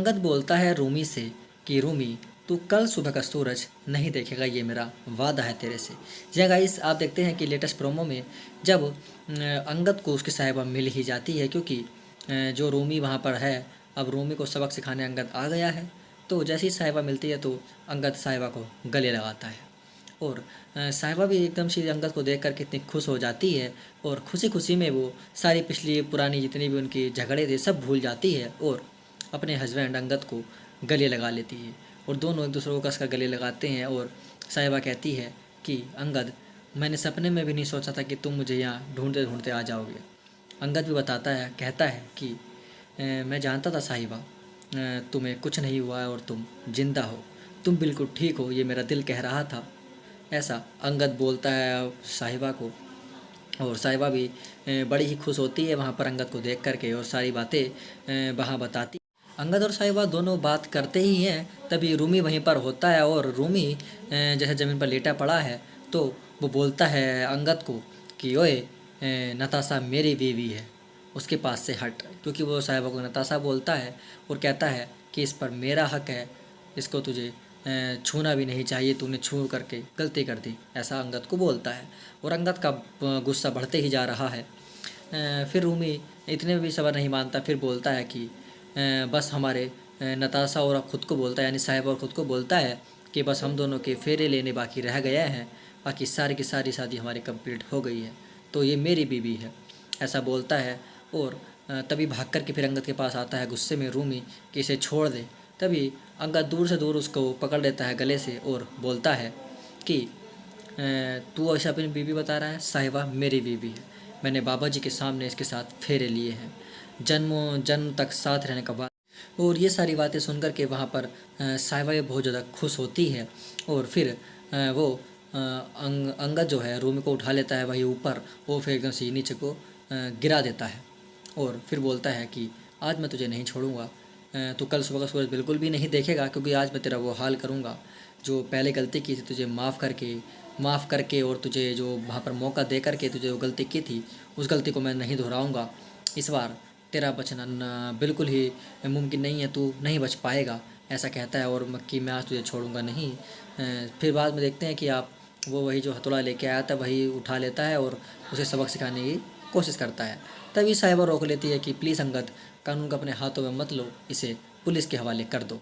अंगद बोलता है रूमी से कि रूमी, तू कल सुबह का सूरज नहीं देखेगा, ये मेरा वादा है तेरे से। जी गाइस, आप देखते हैं कि लेटेस्ट प्रोमो में जब अंगद को उसकी साहिबा मिल ही जाती है, क्योंकि जो रूमी वहाँ पर है, अब रूमी को सबक सिखाने अंगद आ गया है। तो जैसे ही साहिबा मिलती है तो अंगद साहिबा को गले लगाता है और साहिबा भी एकदम से अंगद को देख कर कितनी खुश हो जाती है और खुशी खुशी में वो सारी पिछली पुरानी जितनी भी उनकी झगड़े थे सब भूल जाती है और अपने हस्बैंड अंगद को गले लगा लेती है और दोनों एक दूसरे को कसकर गले लगाते हैं। और साहिबा कहती है कि अंगद, मैंने सपने में भी नहीं सोचा था कि तुम मुझे यहाँ ढूंढते ढूंढते आ जाओगे। अंगद भी बताता है, कहता है कि मैं जानता था साहिबा, तुम्हें कुछ नहीं हुआ है और तुम जिंदा हो, तुम बिल्कुल ठीक हो, ये मेरा दिल कह रहा था। ऐसा अंगद बोलता है साहिबा को और साहिबा भी बड़ी ही खुश होती है वहाँ पर अंगद को देख कर के और सारी बातें वहाँ बताती। अंगद और साहिबा दोनों बात करते ही हैं, तभी रूमी वहीं पर होता है और रूमी जैसे ज़मीन पर लेटा पड़ा है तो वो बोलता है अंगद को कि ओए, नताशा मेरी बीवी है, उसके पास से हट, क्योंकि वो साहिबा को नताशा बोलता है और कहता है कि इस पर मेरा हक है, इसको तुझे छूना भी नहीं चाहिए, तूने छू करके गलती कर दी, ऐसा अंगद को बोलता है। और अंगद का गुस्सा बढ़ते ही जा रहा है। फिर रूमी इतने में भी सबर नहीं मानता, फिर बोलता है कि बस हमारे नताशा और ख़ुद को बोलता है, यानी साहिबा और ख़ुद को बोलता है कि बस हम दोनों के फेरे लेने बाकी रह गए हैं, बाकी सारी की सारी शादी हमारी कंप्लीट हो गई है, तो ये मेरी बीवी है, ऐसा बोलता है। और तभी भाग कर के फिर अंगद के पास आता है गुस्से में रूमी कि इसे छोड़ दे। तभी अंगद दूर से दूर उसको पकड़ लेता है गले से और बोलता है कि तू ऐसा अपनी बीवी बता रहा है, साहिबा मेरी बीवी है, मैंने बाबा जी के सामने इसके साथ फेरे लिए हैं, जन्मों जन्म तक साथ रहने का बाद। और ये सारी बातें सुनकर के वहाँ पर साहिबा बहुत ज़्यादा खुश होती है और फिर वो अंगद जो है रूमी को उठा लेता है वही ऊपर, वो फिर एकदम से नीचे को गिरा देता है और फिर बोलता है कि आज मैं तुझे नहीं छोड़ूंगा, तो कल सुबह का सूरज बिल्कुल भी नहीं देखेगा, क्योंकि आज मैं तेरा वो हाल करूँगा जो पहले गलती की थी, तुझे माफ़ करके और तुझे जो वहाँ पर मौका दे करके तुझे जो गलती की थी उस गलती को मैं नहीं दोहराऊँगा। इस बार तेरा बचना बिल्कुल ही मुमकिन नहीं है, तू नहीं बच पाएगा, ऐसा कहता है। और मक्की, मैं आज तुझे छोड़ूंगा नहीं। फिर बाद में देखते हैं कि आप वो वही जो हथौड़ा लेके आया था वही उठा लेता है और उसे सबक सिखाने की कोशिश करता है। तभी साहिबा रोक लेती है कि प्लीज़ अंगद, कानून को अपने हाथों में मत लो, इसे पुलिस के हवाले कर दो।